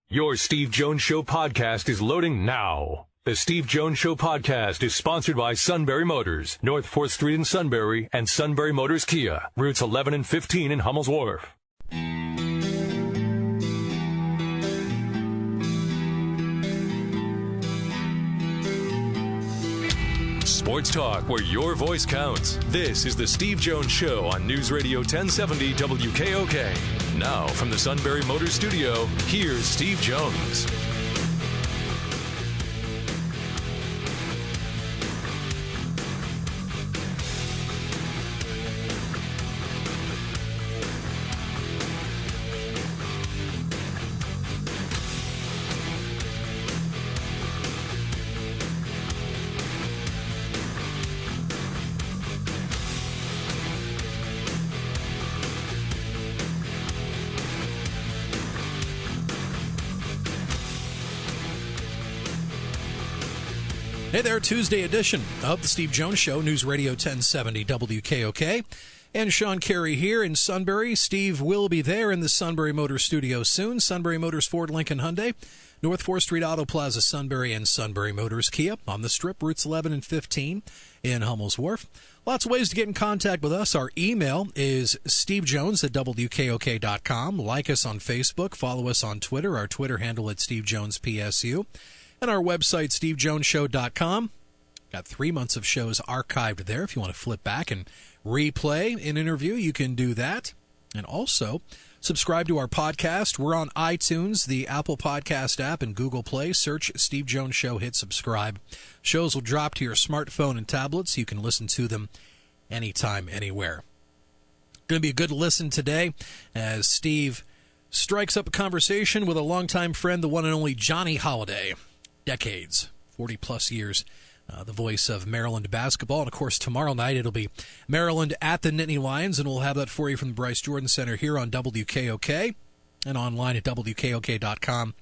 Your Steve Jones Show podcast is loading now. The Steve Jones Show podcast is sponsored by Sunbury Motors, North 4th Street in Sunbury, and Sunbury Motors Kia, routes 11 and 15 in Hummel's Wharf. Sports talk where your voice counts. This is the Steve Jones Show on News Radio 1070 WKOK. Now, from the Sunbury Motors Studio, here's Steve Jones. Hey there, Tuesday edition of the Steve Jones Show, News Radio 1070 WKOK. And Sean Carey here in Sunbury. Steve will be there in the Sunbury Motors Studio soon. Sunbury Motors, Ford, Lincoln, Hyundai, North 4th Street Auto Plaza, Sunbury, and Sunbury Motors Kia on the Strip, routes 11 and 15 in Hummel's Wharf. Lots of ways to get in contact with us. Our email is stevejones@wkok.com. Like us on Facebook. Follow us on Twitter. Our Twitter handle at SteveJonesPSU. And our website, stevejoneshow.com. Got 3 months of shows archived there. If you want to flip back and replay an interview, you can do that. And also, subscribe to our podcast. We're on iTunes, the Apple Podcast app, and Google Play. Search Steve Jones Show, hit subscribe. Shows will drop to your smartphone and tablet, so you can listen to them anytime, anywhere. Going to be a good listen today as Steve strikes up a conversation with a longtime friend, the one and only Johnny Holiday. Decades, 40-plus years, the voice of Maryland basketball. And, of course, tomorrow night it'll be Maryland at the Nittany Lions, and we'll have that for you from the Bryce Jordan Center here on WKOK and online at WKOK.com.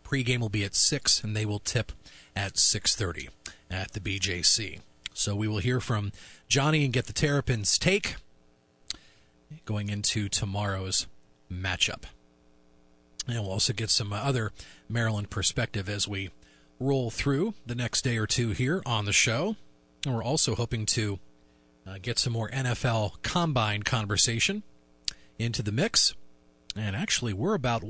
Pregame will be at 6, and they will tip at 6:30 at the BJC. So we will hear from Johnny and get the Terrapins' take going into tomorrow's matchup. And we'll also get some other Maryland perspective as we roll through the next day or two here on the show. And we're also hoping to get some more NFL Combine conversation into the mix. And actually, we're about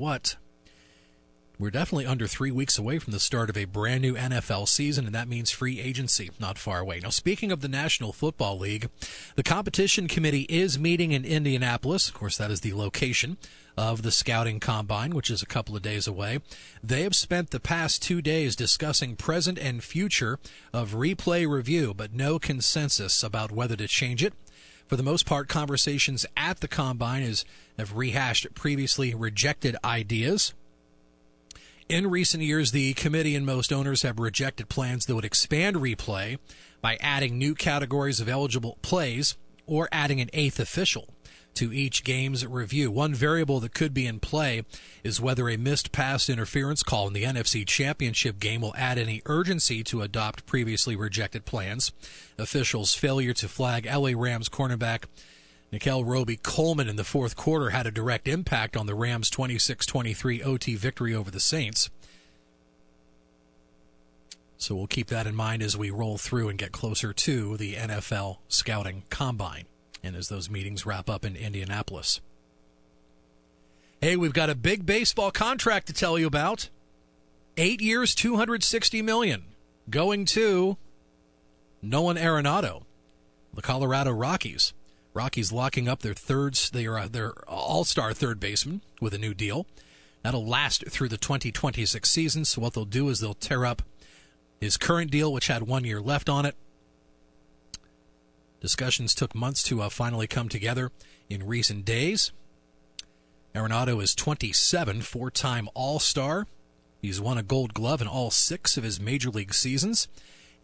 we're definitely under 3 weeks away from the start of a brand new NFL season, and that means free agency not far away. Now, speaking of the National Football League, the competition committee is meeting in Indianapolis. Of course, that is the location of the Scouting Combine, which is a couple of days away. They have spent the past 2 days discussing present and future of replay review, but no consensus about whether to change it. For the most part, conversations at the Combine have rehashed previously rejected ideas. In recent years, the committee and most owners have rejected plans that would expand replay by adding new categories of eligible plays or adding an eighth official to each game's review. One variable that could be in play is whether a missed pass interference call in the NFC Championship game will add any urgency to adopt previously rejected plans. Officials' failure to flag LA Rams cornerback Nickel Roby-Coleman in the fourth quarter had a direct impact on the Rams' 26-23 OT victory over the Saints. So we'll keep that in mind as we roll through and get closer to the NFL Scouting Combine and as those meetings wrap up in Indianapolis. Hey, we've got a big baseball contract to tell you about. 8 years, $260 million, going to Nolan Arenado, the Colorado Rockies. Rockies locking up their all-star third baseman with a new deal. That'll last through the 2026 season, so what they'll do is they'll tear up his current deal, which had 1 year left on it. Discussions took months to finally come together in recent days. Arenado is 27, four-time All-Star. He's won a Gold Glove in all 6 of his Major League seasons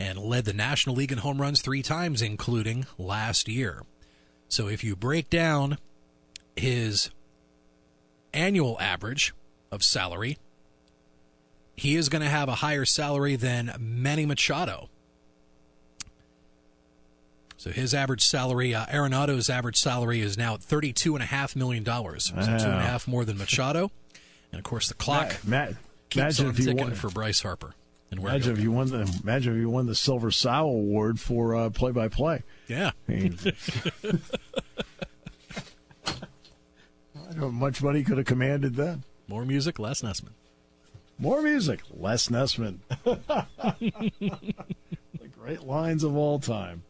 and led the National League in home runs 3 times, including last year. So if you break down his annual average of salary, he is going to have a higher salary than Manny Machado. So his average salary, Arenado's average salary is now at $32.5 million. So wow. 2.5 more than Machado. And, of course, the clock keeps imagine on if you ticking won, for Bryce Harper. And imagine if you won the Silver Sow Award for play-by-play. Yeah. I mean, I don't know how much money could have commanded then. More music, less Nessman. More music, less Nessman. The great lines of all time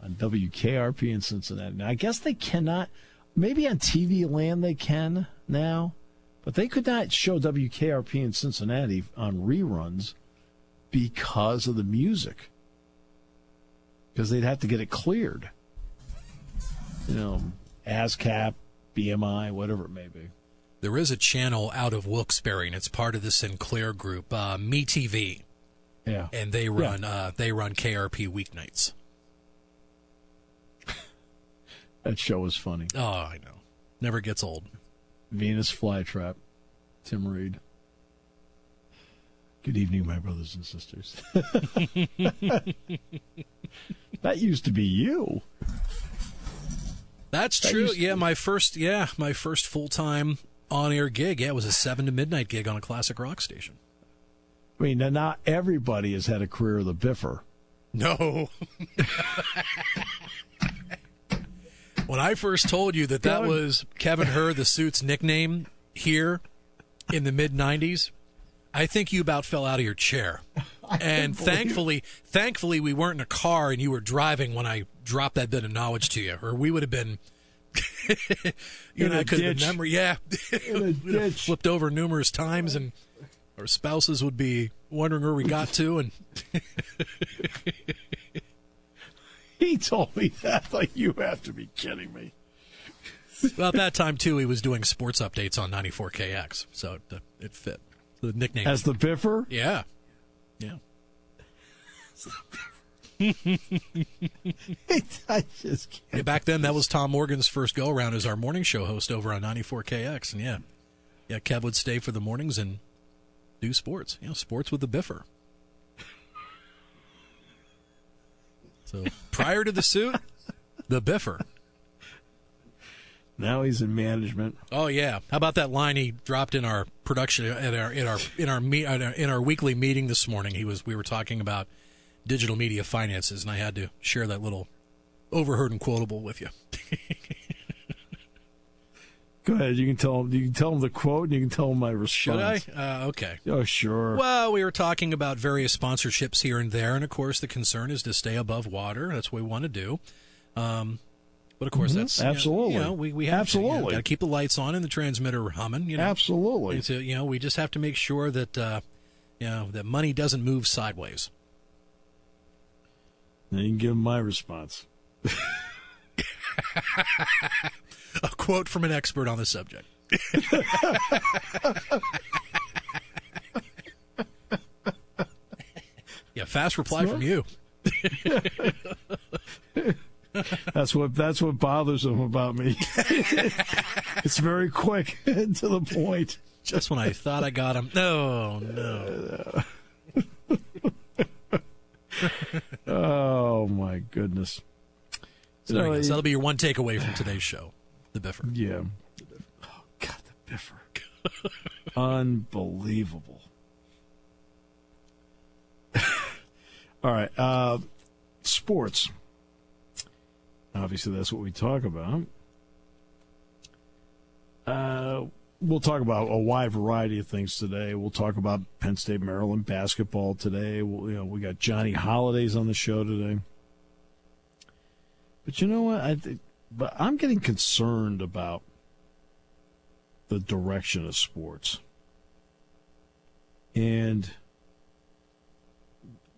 on WKRP in Cincinnati. Now, I guess they cannot, maybe on TV land they can now, but they could not show WKRP in Cincinnati on reruns because of the music. Because they'd have to get it cleared. ASCAP, BMI, whatever it may be. There is a channel out of Wilkes-Barre, and it's part of the Sinclair group, MeTV. Yeah. And they run KRP weeknights. That show was funny. Oh, I know. Never gets old. Venus Flytrap, Tim Reed. Good evening, my brothers and sisters. That used to be you. That's true. Yeah, my first full-time on-air gig. Yeah, it was a 7 to midnight gig on a classic rock station. I mean, not everybody has had a career of the Biffer. No. When I first told you that was Kevin Herr, the Suit's nickname here in the mid-'90s, I think you about fell out of your chair. And thankfully, we weren't in a car and you were driving when I dropped that bit of knowledge to you, or we would have been. You and I could have remembered. Yeah, we'd have flipped over numerous times, and our spouses would be wondering where we got to. And he told me that. Like, you have to be kidding me. Well, at that time too, he was doing sports updates on 94KX, so it fit. The nickname as the Biffer. Yeah. Yeah. I just can't. Yeah, back then, that was Tom Morgan's first go-around as our morning show host over on 94KX. And yeah, Kev would stay for the mornings and do sports. Sports with the Biffer. So prior to the Suit, the Biffer. Now he's in management. Oh yeah, how about that line he dropped in our production in our weekly meeting this morning? We were talking about digital media finances, and I had to share that little overheard and quotable with you. Go ahead. You can tell him the quote, and you can tell him my response. Should I? Okay. Oh, sure. Well, we were talking about various sponsorships here and there, and of course, the concern is to stay above water. That's what we want to do. But of course, that's absolutely we have absolutely got to keep the lights on and the transmitter humming. Absolutely. So, we just have to make sure that that money doesn't move sideways. Now you can give him my response. A quote from an expert on the subject. Yeah, fast reply from you. That's what bothers him about me. It's very quick and to the point. Just when I thought I got him. No. Oh my goodness. So that'll be your one takeaway from today's show. The Biffer. Yeah. Oh God, the Biffer. Unbelievable. All right. Sports. Obviously, that's what we talk about. We'll talk about a wide variety of things today. We'll talk about Penn State, Maryland basketball today. We got Johnny Holidays on the show today. But you know what? But I'm getting concerned about the direction of sports. And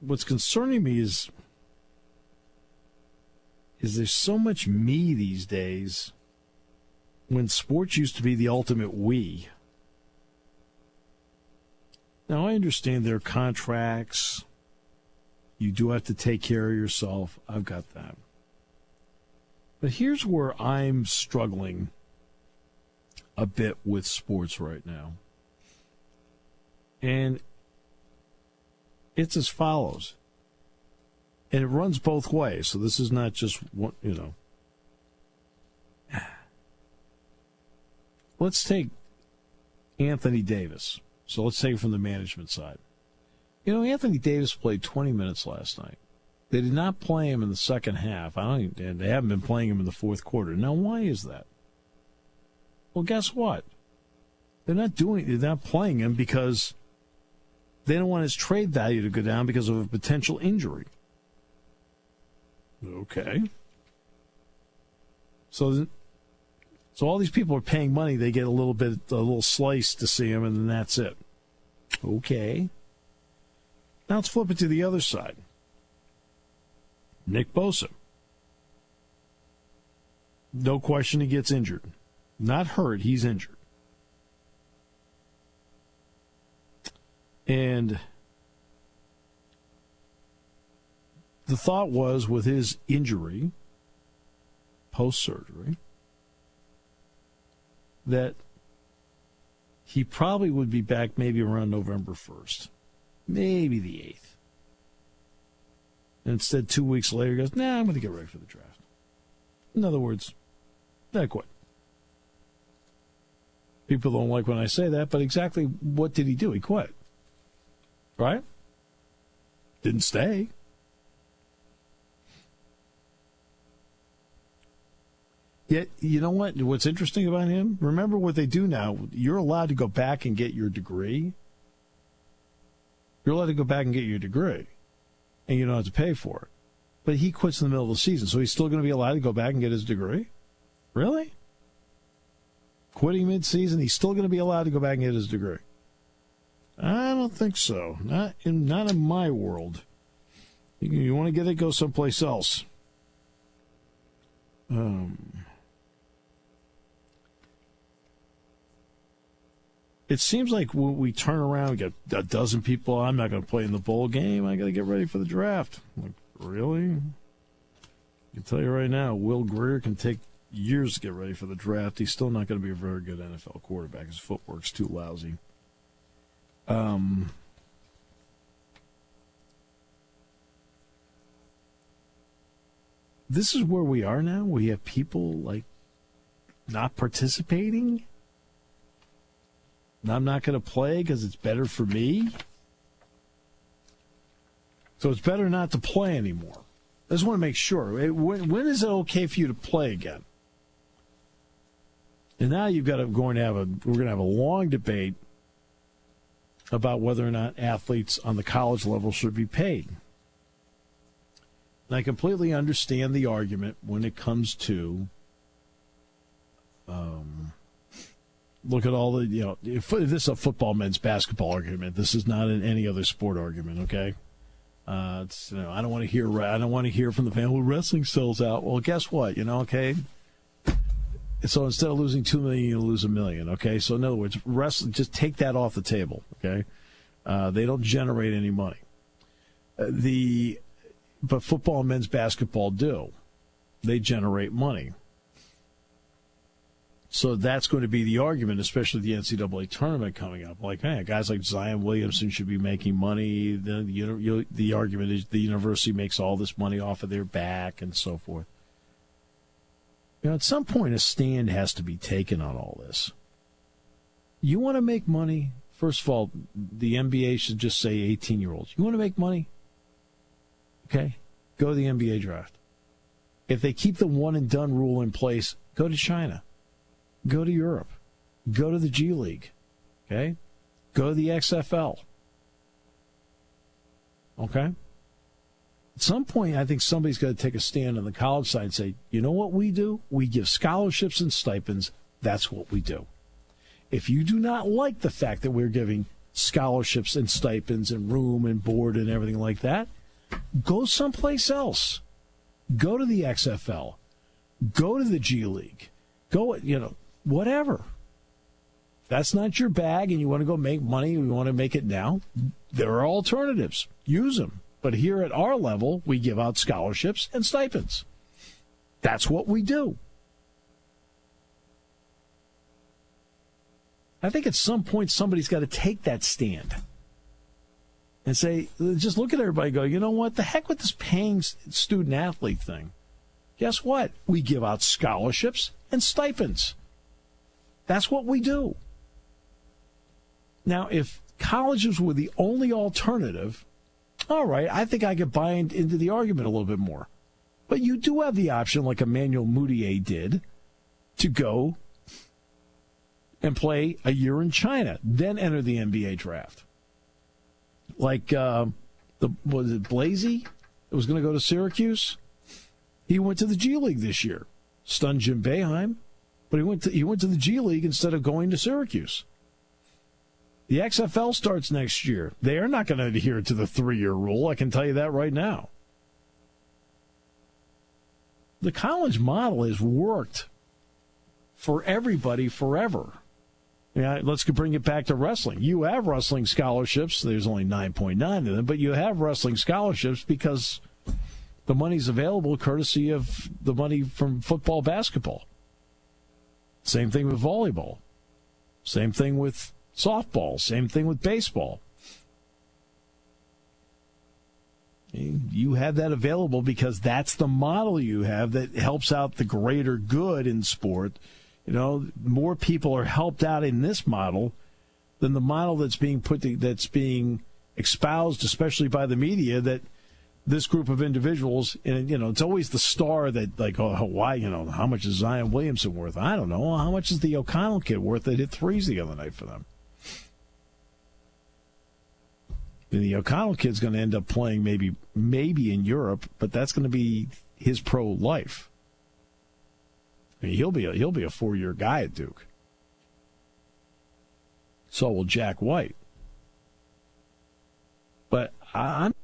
what's concerning me is there's so much me these days when sports used to be the ultimate we. Now, I understand there are contracts. You do have to take care of yourself. I've got that. But here's where I'm struggling a bit with sports right now. And it's as follows. And it runs both ways, so this is not just one, Let's take Anthony Davis. So let's take it from the management side. Anthony Davis played 20 minutes last night. They did not play him in the second half. And they haven't been playing him in the fourth quarter. Now, why is that? Well, guess what? They're not playing him because they don't want his trade value to go down because of a potential injury. Okay. So all these people are paying money. They get a little slice to see him, and then that's it. Okay. Now let's flip it to the other side. Nick Bosa. No question he gets injured. Not hurt, he's injured. And the thought was, with his injury, post-surgery, that he probably would be back maybe around November 1st. Maybe the 8th. And instead, 2 weeks later, he goes, I'm going to get ready for the draft. In other words, I quit. People don't like when I say that, but exactly what did he do? He quit. Right? Didn't stay. Yet, you know what? What's interesting about him? Remember what they do now. You're allowed to go back and get your degree. You're allowed to go back and get your degree, and you don't have to pay for it. But he quits in the middle of the season, so he's still going to be allowed to go back and get his degree? Really? Quitting mid-season, he's still going to be allowed to go back and get his degree? I don't think so. Not in my world. You want to get it, go someplace else. It seems like when we turn around, we get a dozen people, I'm not going to play in the bowl game, I got to get ready for the draft. Like, really? I can tell you right now, Will Grier can take years to get ready for the draft. He's still not going to be a very good NFL quarterback. His footwork's too lousy. This is where we are now. We have people like not participating. I'm not going to play because it's better for me. So it's better not to play anymore. I just want to make sure. When is it okay for you to play again? And now we're going to have a long debate about whether or not athletes on the college level should be paid. And I completely understand the argument when it comes to look at all the, if this is a football men's basketball argument. This is not any other sport argument, okay? I don't want to hear from the fan, well, wrestling sells out. Well, guess what? Okay? So instead of losing $2 million, you lose $1 million, okay? So in other words, wrestling, just take that off the table, okay? They don't generate any money. But football and men's basketball do. They generate money. So that's going to be the argument, especially the NCAA tournament coming up. Like, hey, guys like Zion Williamson should be making money. The argument is the university makes all this money off of their back and so forth. At some point, a stand has to be taken on all this. You want to make money? First of all, the NBA should just say 18-year-olds. You want to make money? Okay, go to the NBA draft. If they keep the one-and-done rule in place, go to China. Go to Europe. Go to the G League. Okay? Go to the XFL. Okay? At some point, I think somebody's got to take a stand on the college side and say, you know what we do? We give scholarships and stipends. That's what we do. If you do not like the fact that we're giving scholarships and stipends and room and board and everything like that, go someplace else. Go to the XFL. Go to the G League. Go, whatever. If that's not your bag and you want to go make money, you want to make it now, there are alternatives. Use them. But here at our level, we give out scholarships and stipends. That's what we do. I think at some point somebody's got to take that stand and say, just look at everybody and go, you know what? The heck with this paying student athlete thing. Guess what? We give out scholarships and stipends. That's what we do. Now, if colleges were the only alternative, all right, I think I could buy into the argument a little bit more. But you do have the option, like Emmanuel Mudiay did, to go and play a year in China, then enter the NBA draft. Like, was it Blasey that was going to go to Syracuse? He went to the G League this year. Stunned Jim Boeheim, but he went to the G League instead of going to Syracuse. The XFL starts next year. They are not going to adhere to the 3-year rule. I can tell you that right now. The college model has worked for everybody forever. Yeah, let's bring it back to wrestling. You have wrestling scholarships. There's only 9.9 of them, but you have wrestling scholarships because the money's available courtesy of the money from football, basketball. Same thing with volleyball. Same thing with softball. Same thing with baseball. You have that available because that's the model you have that helps out the greater good in sport. You know, more people are helped out in this model than the model that's being espoused, especially by the media, that this group of individuals, and you know, it's always the star that, like, oh, why, you know, how much is Zion Williamson worth? I don't know. How much is the O'Connell kid worth that hit threes the other night for them? And the O'Connell kid's going to end up playing maybe in Europe, but that's going to be his pro life. I mean, he'll be a 4-year guy at Duke. So will Jack White. But I'm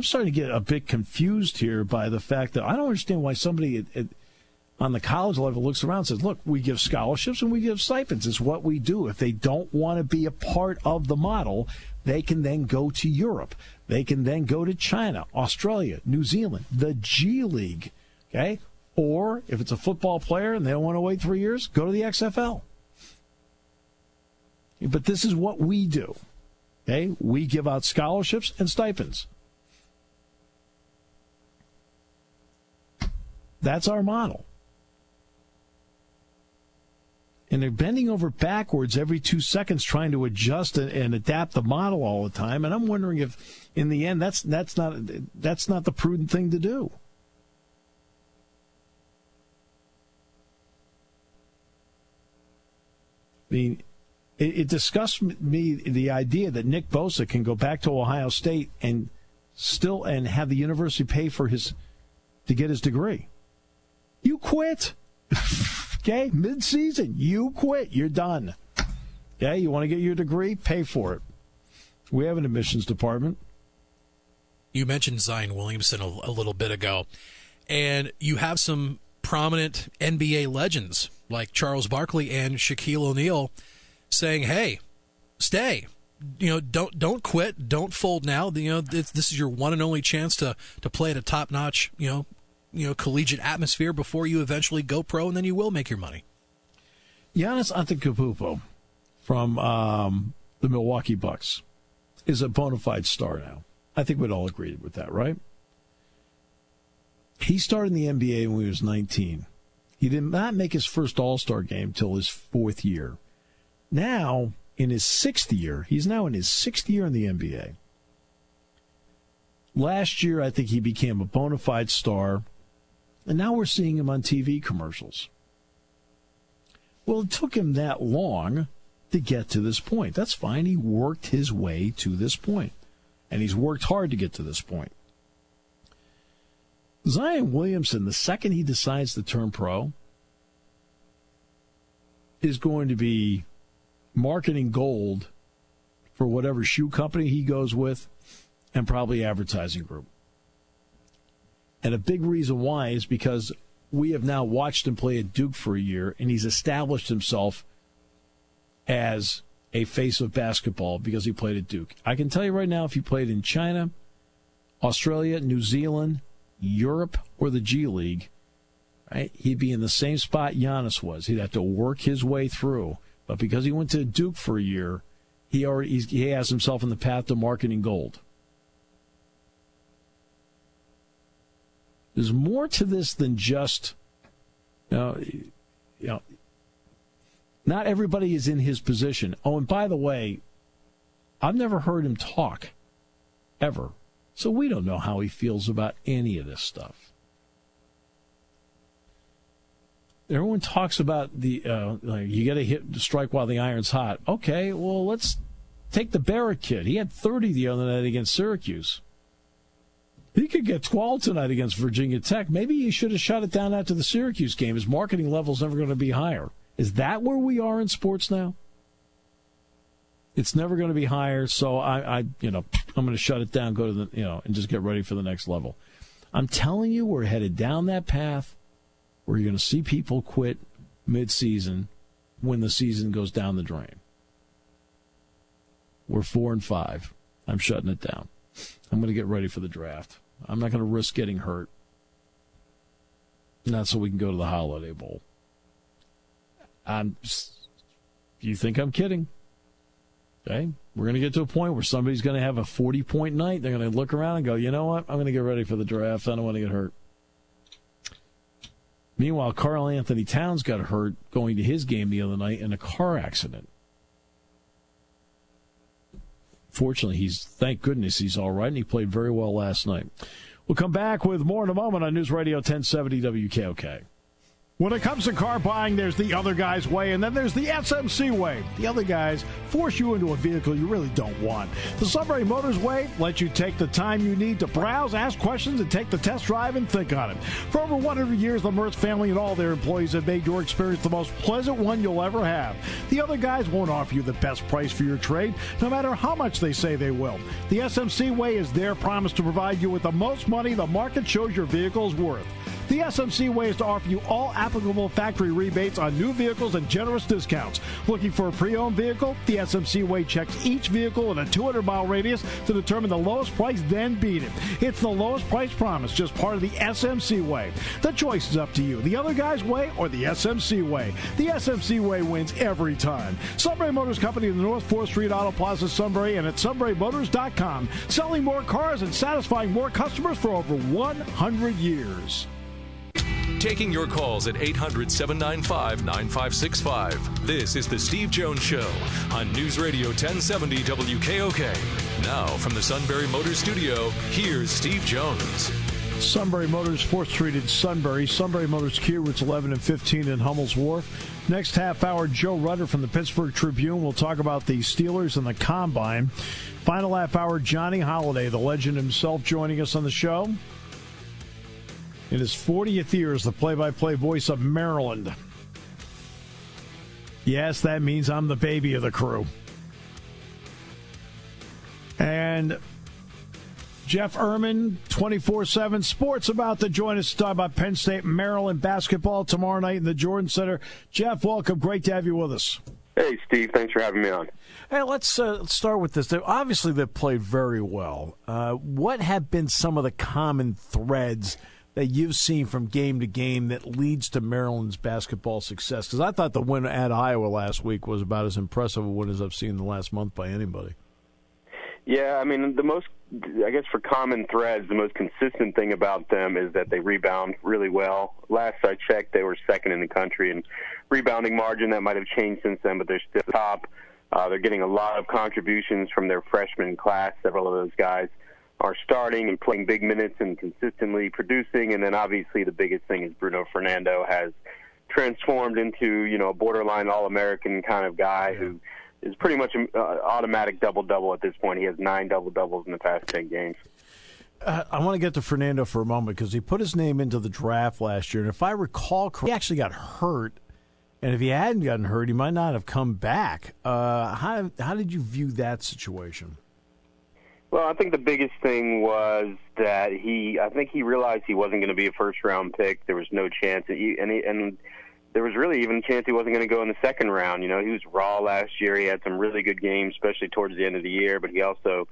starting to get a bit confused here by the fact that I don't understand why somebody on the college level looks around and says, look, we give scholarships and we give stipends. It's what we do. If they don't want to be a part of the model, they can then go to Europe. They can then go to China, Australia, New Zealand, the G League, okay? Or if it's a football player and they don't want to wait 3 years, go to the XFL. But this is what we do, okay? We give out scholarships and stipends. That's our model. And they're bending over backwards every 2 seconds trying to adjust and adapt the model all the time. And I'm wondering if, in the end, that's not the prudent thing to do. I mean, it disgusts me, the idea that Nick Bosa can go back to Ohio State and have the university pay for to get his degree. You quit. Okay, mid-season, you quit. You're done. Okay, you want to get your degree? Pay for it. We have an admissions department. You mentioned Zion Williamson a little bit ago, and you have some prominent NBA legends like Charles Barkley and Shaquille O'Neal saying, "Hey, stay. You know, don't quit. Don't fold now. You know, this is your one and only chance to play at a top-notch, collegiate atmosphere before you eventually go pro, and then you will make your money." Giannis Antetokounmpo from the Milwaukee Bucks is a bona fide star now. I think we'd all agree with that, right? He started in the NBA when he was 19. He did not make his first All-Star game till his 4th year. Now, in his 6th year, he's now in his 6th year in the NBA. Last year, I think he became a bona fide star. And now we're seeing him on TV commercials. Well, it took him that long to get to this point. That's fine. He worked his way to this point. And he's worked hard to get to this point. Zion Williamson, the second he decides to turn pro, is going to be marketing gold for whatever shoe company he goes with and probably advertising group. And a big reason why is because we have now watched him play at Duke for a year, and he's established himself as a face of basketball because he played at Duke. I can tell you right now, if he played in China, Australia, New Zealand, Europe, or the G League, right, he'd be in the same spot Giannis was. He'd have to work his way through. But because he went to Duke for a year, he has himself in the path to marketing gold. There's more to this than just, not everybody is in his position. Oh, and by the way, I've never heard him talk, ever. So we don't know how he feels about any of this stuff. Everyone talks about you got to strike while the iron's hot. Okay, well, let's take the Barrett kid. He had 30 the other night against Syracuse. He could get 12 tonight against Virginia Tech. Maybe he should have shut it down after the Syracuse game. His marketing level's never going to be higher. Is that where we are in sports now? It's never going to be higher, so I'm going to shut it down, go to the, and just get ready for the next level. I'm telling you, we're headed down that path where you're going to see people quit mid-season when the season goes down the drain. We're 4-5. I'm shutting it down. I'm going to get ready for the draft. I'm not going to risk getting hurt. Not so we can go to the Holiday Bowl. You think I'm kidding? Okay? We're going to get to a point where somebody's going to have a 40-point night. They're going to look around and go, you know what? I'm going to get ready for the draft. I don't want to get hurt. Meanwhile, Karl Anthony Towns got hurt going to his game the other night in a car accident. Fortunately, thank goodness he's all right, and he played very well last night. We'll come back with more in a moment on News Radio 1070 WKOK. When it comes to car buying, there's the other guy's way, and then there's the SMC way. The other guys force you into a vehicle you really don't want. The Sunbury Motors way lets you take the time you need to browse, ask questions, and take the test drive and think on it. For over 100 years, the Mertz family and all their employees have made your experience the most pleasant one you'll ever have. The other guys won't offer you the best price for your trade, no matter how much they say they will. The SMC way is their promise to provide you with the most money the market shows your vehicle is worth. The SMC way is to offer you all applicable factory rebates on new vehicles and generous discounts. Looking for a pre-owned vehicle? The SMC way checks each vehicle in a 200-mile radius to determine the lowest price, then beat it. It's the lowest price promise, just part of the SMC way. The choice is up to you, the other guy's way or the SMC way. The SMC way wins every time. Sunbury Motors Company in the North 4th Street Auto Plaza, Sunbury, and at sunburymotors.com. Selling more cars and satisfying more customers for over 100 years. Taking your calls at 800-795-9565. This is the Steve Jones Show on News Radio 1070 WKOK. Now from the Sunbury Motors Studio, here's Steve Jones. Sunbury Motors, 4th Street in Sunbury. Sunbury Motors Kia, routes 11 and 15 in Hummel's Wharf. Next half hour, Joe Rutter from the Pittsburgh Tribune. We'll talk about the Steelers and the Combine. Final half hour, Johnny Holiday, the legend himself, joining us on the show. In his 40th year as the play-by-play voice of Maryland. Yes, that means I'm the baby of the crew. And Jeff Ermann, 24/7 Sports, about to join us to talk about Penn State, Maryland basketball tomorrow night in the Jordan Center. Jeff, welcome. Great to have you with us. Hey, Steve. Thanks for having me on. Hey, let's start with this. Obviously, they've played very well. What have been some of the common threads that you've seen from game to game that leads to Maryland's basketball success? Because I thought the win at Iowa last week was about as impressive a win as I've seen in the last month by anybody. Yeah, I mean, for common threads, the most consistent thing about them is that they rebound really well. Last I checked, they were second in the country in rebounding margin. That might have changed since then, but they're still top. They're getting a lot of contributions from their freshman class. Several of those guys are starting and playing big minutes and consistently producing. And then obviously the biggest thing is Bruno Fernando has transformed into, a borderline All-American kind of guy who is pretty much an automatic double-double at this point. He has 9 double-doubles in the past 10 games. I want to get to Fernando for a moment because he put his name into the draft last year. And if I recall correctly, he actually got hurt. And if he hadn't gotten hurt, he might not have come back. How did you view that situation? Well, I think the biggest thing was that he realized he wasn't going to be a first-round pick. There was no chance, and there was really even a chance he wasn't going to go in the second round. He was raw last year. He had some really good games, especially towards the end of the year, but he also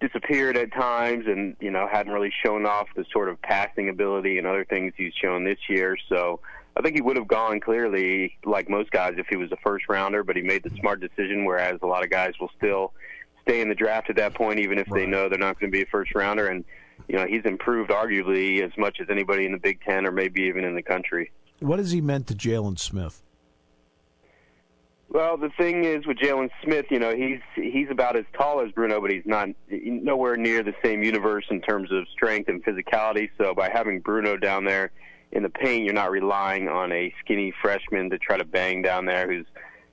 disappeared at times and, hadn't really shown off the sort of passing ability and other things he's shown this year. So I think he would have gone clearly, like most guys, if he was a first-rounder, but he made the smart decision, whereas a lot of guys will still stay in the draft at that point, even if they know they're not going to be a first-rounder. And, he's improved arguably as much as anybody in the Big Ten or maybe even in the country. What has he meant to Jalen Smith? Well, the thing is with Jalen Smith, he's about as tall as Bruno, but he's nowhere near the same universe in terms of strength and physicality. So by having Bruno down there in the paint, you're not relying on a skinny freshman to try to bang down there. Who's,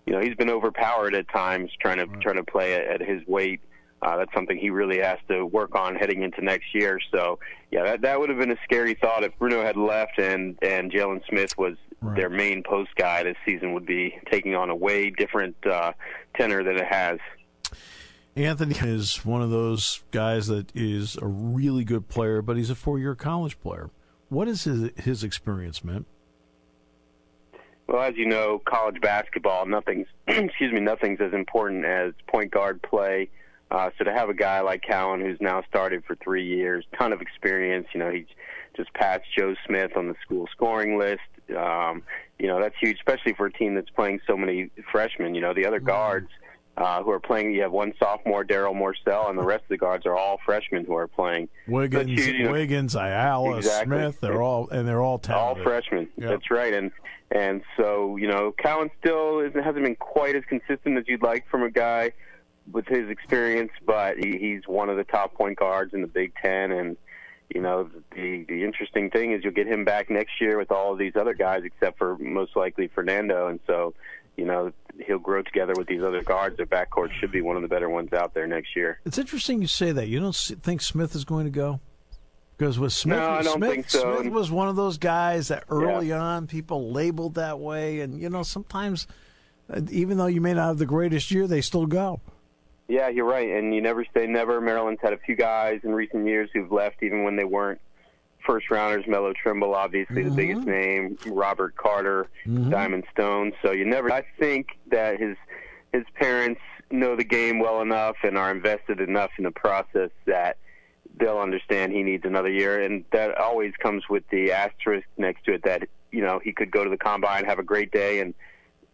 he's been overpowered at times trying to play at his weight. That's something he really has to work on heading into next year. So, yeah, that would have been a scary thought if Bruno had left and Jalen Smith was their main post guy. This season would be taking on a way different tenor than it has. Anthony is one of those guys that is a really good player, but he's a 4-year college player. What is his experience, man? Well, as you know, college basketball, nothing's as important as point guard play. So to have a guy like Cowan, who's now started for 3 years, ton of experience, he just passed Joe Smith on the school scoring list. That's huge, especially for a team that's playing so many freshmen. The other guards who are playing, you have one sophomore, Darryl Morcell, and the rest of the guards are all freshmen who are playing. Wiggins, Ayala, exactly. Smith, they're all talented. All freshmen. Yep. That's right. And so, Cowan still hasn't been quite as consistent as you'd like from a guy with his experience, but he's one of the top point guards in the Big Ten. And, the interesting thing is you'll get him back next year with all of these other guys, except for most likely Fernando. And so, he'll grow together with these other guards. Their backcourt should be one of the better ones out there next year. It's interesting you say that. You don't think Smith is going to go? Because with Smith, no, I don't think so. Smith was one of those guys that early on people labeled that way. And, sometimes, even though you may not have the greatest year, they still go. Yeah, you're right, and you never say never. Maryland's had a few guys in recent years who've left even when they weren't first-rounders. Melo Trimble, obviously, the biggest name, Robert Carter, Diamond Stone. So I think that his parents know the game well enough and are invested enough in the process that they'll understand he needs another year, and that always comes with the asterisk next to it that, he could go to the Combine, have a great day, and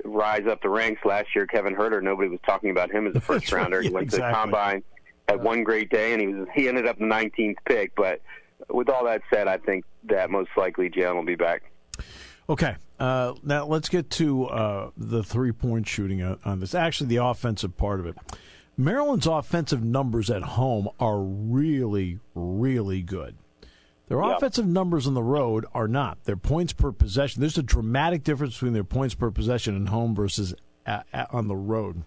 rise up the ranks. Last year, Kevin Huerter, nobody was talking about him as a first rounder. He went to the Combine, had one great day, and he ended up the 19th pick. But with all that said, I think that most likely Jalen will be back. Okay, now let's get to the 3-point shooting on this. Actually, the offensive part of it. Maryland's offensive numbers at home are really, really good. Their offensive numbers on the road are not. Their points per possession, there's a dramatic difference between their points per possession at home versus on the road.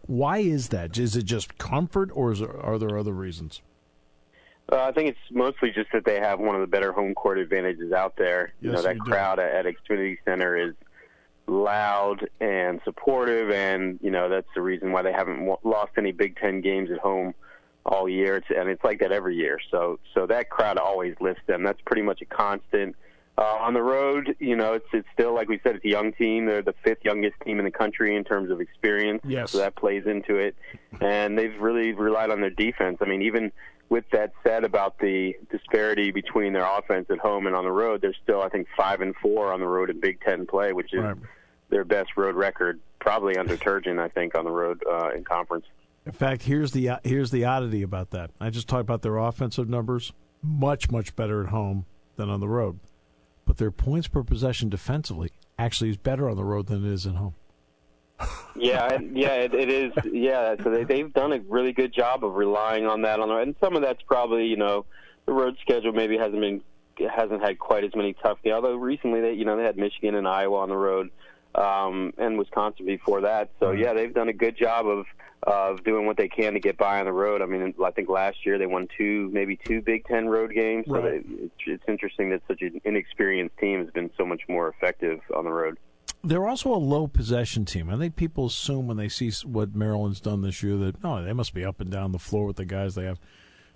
Why is that? Is it just comfort, or are there other reasons? I think it's mostly just that they have one of the better home court advantages out there. Yes, that crowd at Xfinity Center is loud and supportive, and that's the reason why they haven't lost any Big Ten games at home all year, and it's like that every year. So that crowd always lifts them. That's pretty much a constant. On the road, it's still, like we said, it's a young team. They're the 5th youngest team in the country in terms of experience. Yes. So that plays into it. And they've really relied on their defense. I mean, even with that said about the disparity between their offense at home and on the road, they're still, I think, 5-4 on the road in Big Ten play, which is their best road record, probably under Turgeon, I think, on the road in conference. In fact, here's the oddity about that. I just talked about their offensive numbers, much, much better at home than on the road. But their points per possession defensively actually is better on the road than it is at home. It is. Yeah, so they've done a really good job of relying on that on the road. And some of that's probably, the road schedule maybe hasn't had quite as many tough games. Although recently they had Michigan and Iowa on the road, and Wisconsin before that. So they've done a good job of doing what they can to get by on the road. I mean, I think last year they won maybe two Big Ten road games. So it's interesting that such an inexperienced team has been so much more effective on the road. They're also a low possession team. I think people assume when they see what Maryland's done this year that, they must be up and down the floor with the guys they have.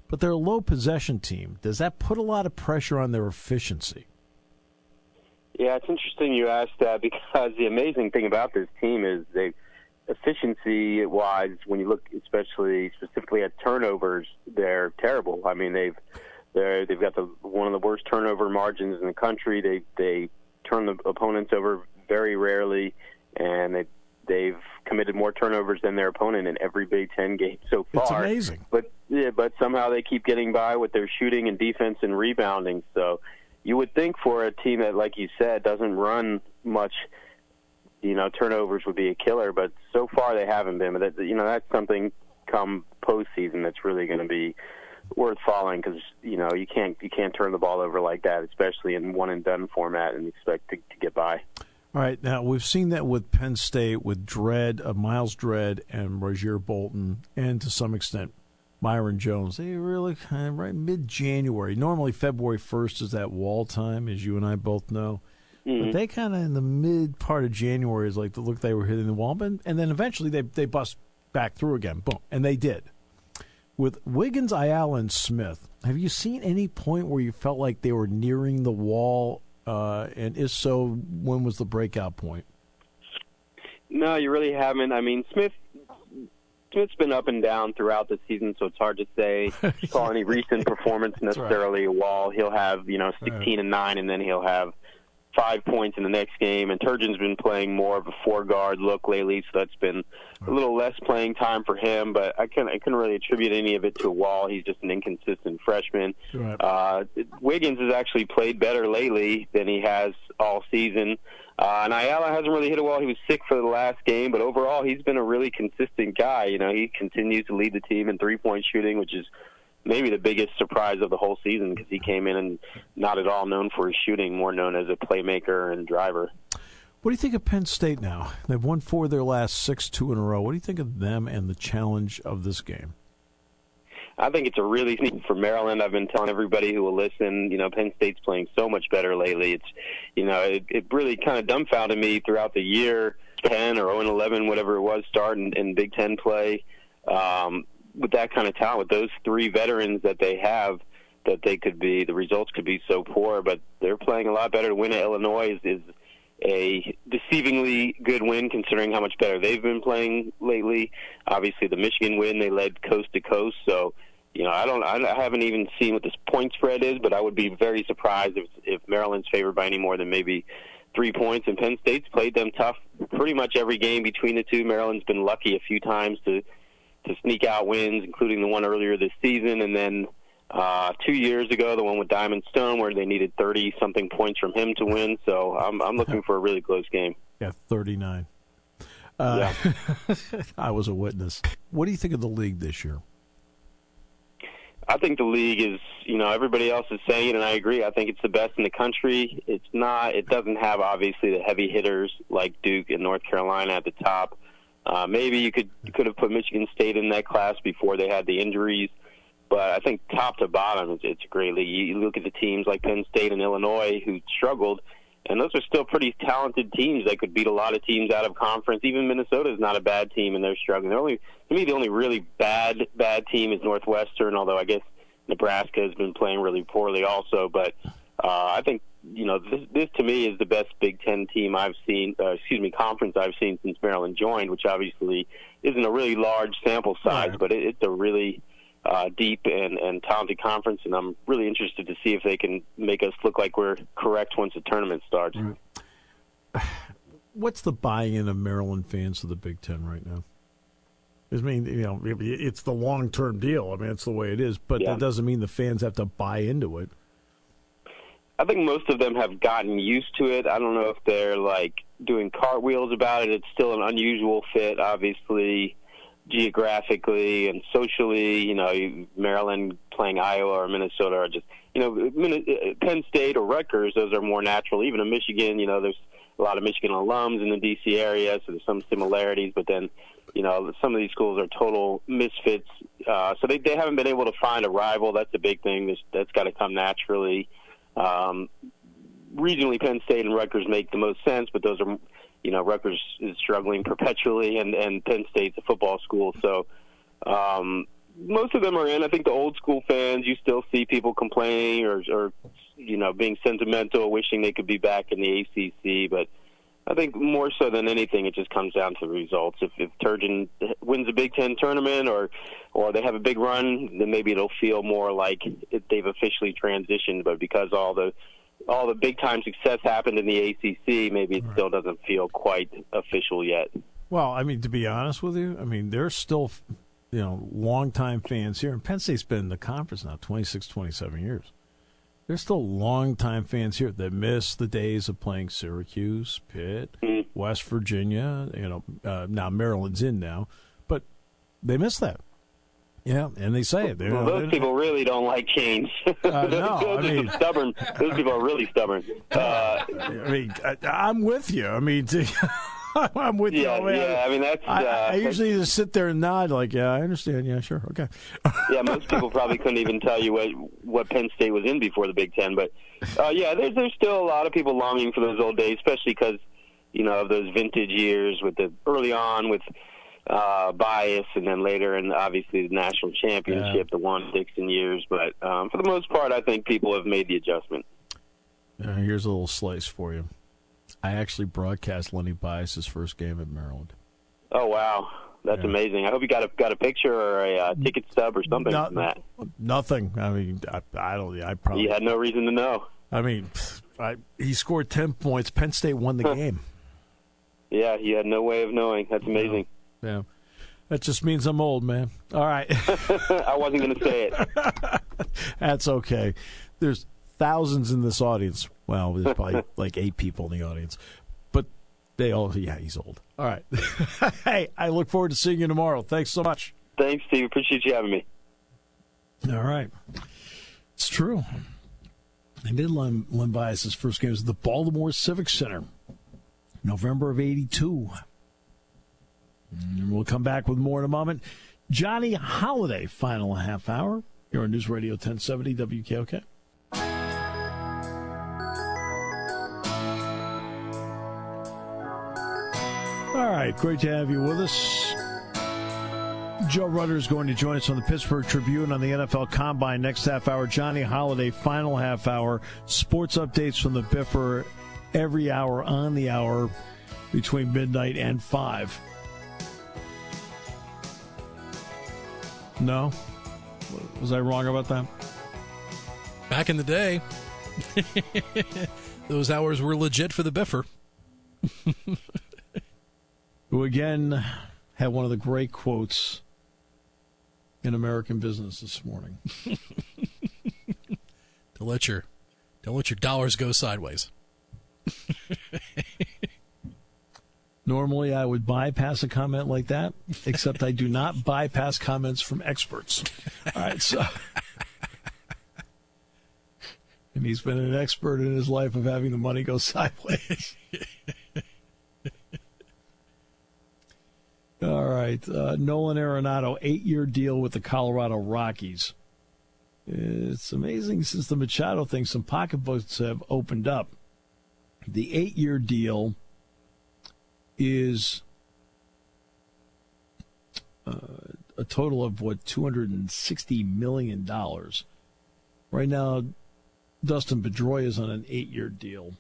But they're a low possession team. Does that put a lot of pressure on their efficiency? Yeah, it's interesting you asked that, because the amazing thing about this team is efficiency-wise, when you look specifically at turnovers, they're terrible. I mean, they've got one of the worst turnover margins in the country. They turn the opponents over very rarely, and they've committed more turnovers than their opponent in every Big Ten game so far. It's amazing. But somehow they keep getting by with their shooting and defense and rebounding. So you would think for a team that, like you said, doesn't run much turnovers would be a killer, but so far they haven't been. But that's something come postseason that's really going to be worth following, because you can't turn the ball over like that, especially in one and done format, and expect to get by. All right, now we've seen that with Penn State, with Miles Dredd and Rozier Bolton, and to some extent Myron Jones. They really kind of right mid-January. Normally February 1st is that wall time, as you and I both know. Mm-hmm. But they kind of in the mid part of January is like the look they were hitting the wall, and then eventually they bust back through again. Boom, and they did. With Wiggins, Ayala, and Smith, have you seen any point where you felt like they were nearing the wall? And if so, when was the breakout point? No, you really haven't. I mean, Smith's been up and down throughout the season, so it's hard to say call any recent performance necessarily a wall. He'll have 16 and 9, and then he'll have 5 points in the next game. And Turgeon's been playing more of a 4-guard look lately, so that's been a little less playing time for him. But I couldn't really attribute any of it to a wall. He's just an inconsistent freshman. Right. Wiggins has actually played better lately than he has all season. And Ayala hasn't really hit a wall. He was sick for the last game, but overall he's been a really consistent guy. He continues to lead the team in three-point shooting, which is maybe the biggest surprise of the whole season, because he came in and not at all known for his shooting, more known as a playmaker and driver. What do you think of Penn State now? They've won 4 of their last 6 2 in a row. What do you think of them and the challenge of this game? I think it's a really neat for Maryland. I've been telling everybody who will listen, Penn State's playing so much better lately. It's, it really kind of dumbfounded me throughout the year, 10 or 0-11, whatever it was, start in Big Ten play. With that kind of talent, with those 3 veterans that they have, that the results could be so poor, but they're playing a lot better. To win at Illinois is a deceivingly good win, considering how much better they've been playing lately. Obviously, the Michigan win, they led coast to coast. So, I haven't even seen what this point spread is, but I would be very surprised if Maryland's favored by any more than maybe 3 points. And Penn State's played them tough pretty much every game between the two. Maryland's been lucky a few times to sneak out wins, including the one earlier this season, and then 2 years ago, the one with Diamond Stone, where they needed 30-something points from him to win. So I'm looking for a really close game. Yeah, 39. Yeah. I was a witness. What do you think of the league this year? I think the league is, everybody else is saying it, and I agree. I think it's the best in the country. It doesn't have, obviously, the heavy hitters like Duke and North Carolina at the top. Maybe you could have put Michigan State in that class before they had the injuries. But I think top to bottom, it's a great league. You look at the teams like Penn State and Illinois who struggled, and those are still pretty talented teams that could beat a lot of teams out of conference. Even Minnesota is not a bad team, and they're struggling. To me, the only really bad team is Northwestern, although I guess Nebraska has been playing really poorly also. But I think, this to me is the best Big Ten team I've seen, conference I've seen since Maryland joined, which obviously isn't a really large sample size, but it's a really deep and talented conference, and I'm really interested to see if they can make us look like we're correct once the tournament starts. Right. What's the buy-in of Maryland fans to the Big Ten right now? I mean, it's the long-term deal. I mean, it's the way it is, but that doesn't mean the fans have to buy into it. I think most of them have gotten used to it. I don't know if they're, doing cartwheels about it. It's still an unusual fit, obviously, geographically and socially. Maryland playing Iowa or Minnesota are just, Penn State or Rutgers, those are more natural. Even in Michigan, there's a lot of Michigan alums in the D.C. area, so there's some similarities. But then, some of these schools are total misfits. So they haven't been able to find a rival. That's a big thing. That's got to come naturally. Regionally, Penn State and Rutgers make the most sense, but those are, Rutgers is struggling perpetually, and Penn State's a football school. So most of them are in. I think the old school fans, you still see people complaining or being sentimental, wishing they could be back in the ACC. But I think more so than anything, it just comes down to the results. If Turgeon wins a Big Ten tournament or they have a big run, then maybe it'll feel more like they've officially transitioned. But because all the big time success happened in the ACC, maybe it still doesn't feel quite official yet. Well, I mean, to be honest with you, there's still longtime fans here, and Penn State's been in the conference now 26, 27 years. There's still longtime fans here that miss the days of playing Syracuse, Pitt, West Virginia. Now Maryland's in now, but they missed that. Yeah, and they say it. Well, those people really don't like change. Those stubborn. Those people are really stubborn. I'm with you. I'm with you. That's. I usually just sit there and nod, like, yeah, I understand. Yeah, sure, okay. Yeah, most people probably couldn't even tell you what Penn State was in before the Big Ten. But there's still a lot of people longing for those old days, especially because of those vintage years with the early on with. Bias, and then later, and obviously the national championship, the Juan Dixon years. But for the most part, I think people have made the adjustment. Here's a little slice for you. I actually broadcast Lenny Bias's first game at Maryland. Oh wow, that's amazing! I hope you got a picture or a ticket stub or something from that. Nothing. I don't. I probably. You had no reason to know. He scored 10 points. Penn State won the game. Yeah, you had no way of knowing. That's amazing. Yeah, that just means I'm old, man. All right. I wasn't going to say it. That's okay. There's thousands in this audience. Well, there's probably like 8 people in the audience. But they all, he's old. All right. Hey, I look forward to seeing you tomorrow. Thanks so much. Thanks, Steve. Appreciate you having me. All right. It's true. I did Len Bias's first game. It was at the Baltimore Civic Center, November of '82. And we'll come back with more in a moment. Johnny Holiday, final half hour. Here on News Radio 1070 WKOK. All right, great to have you with us. Joe Rutter is going to join us on the Pittsburgh Tribune on the NFL Combine next half hour. Johnny Holiday, final half hour. Sports updates from the Biffer every hour on the hour between midnight and 5. No? Was I wrong about that? Back in the day, those hours were legit for the Biffer. Who again had one of the great quotes in American business this morning. Don't let your dollars go sideways. Normally, I would bypass a comment like that, except I do not bypass comments from experts. All right, so. And he's been an expert in his life of having the money go sideways. All right, Nolan Arenado, 8-year deal with the Colorado Rockies. It's amazing since the Machado thing, some pocketbooks have opened up. The 8-year deal is a total of, $260 million. Right now, Dustin Pedroia is on an 8-year deal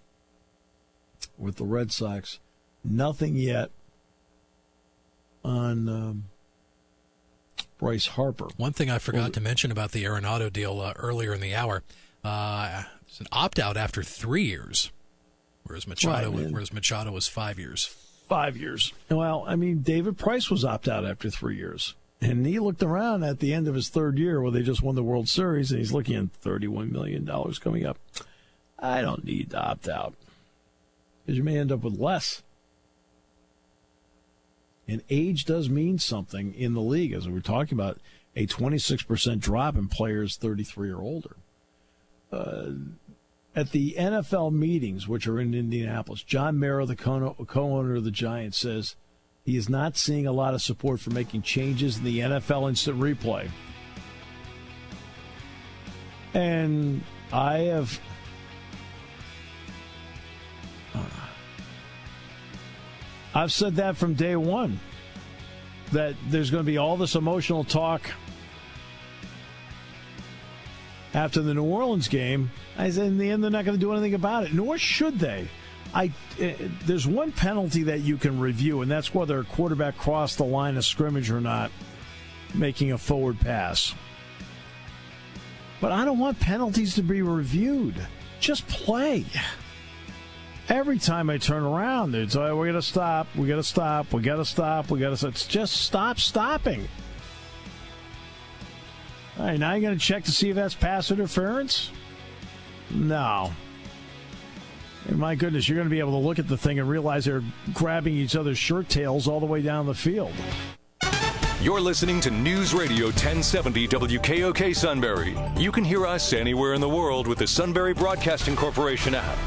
with the Red Sox. Nothing yet on Bryce Harper. One thing I forgot to mention about the Arenado deal earlier in the hour, it's an opt-out after 3 years, whereas Machado was 5 years. 5 years. Well, David Price was opt-out after 3 years. And he looked around at the end of his third year where they just won the World Series, and he's looking at $31 million coming up. I don't need to opt out because you may end up with less. And age does mean something in the league, as we were talking about, a 26% drop in players 33 or older. At the NFL meetings, which are in Indianapolis, John Mara, the co-owner of the Giants, says he is not seeing a lot of support for making changes in the NFL instant replay. And I've said that from day one, that there's going to be all this emotional talk after the New Orleans game. I said, in the end, they're not going to do anything about it, nor should they. There's one penalty that you can review, and that's whether a quarterback crossed the line of scrimmage or not, making a forward pass. But I don't want penalties to be reviewed. Just play. Every time I turn around, it's, we got to stop, we got to stop, we got to stop, we got to stop. It's just stop stopping. All right, now you're going to check to see if that's pass interference? No. And my goodness, you're going to be able to look at the thing and realize they're grabbing each other's shirt tails all the way down the field. You're listening to News Radio 1070 WKOK Sunbury. You can hear us anywhere in the world with the Sunbury Broadcasting Corporation app.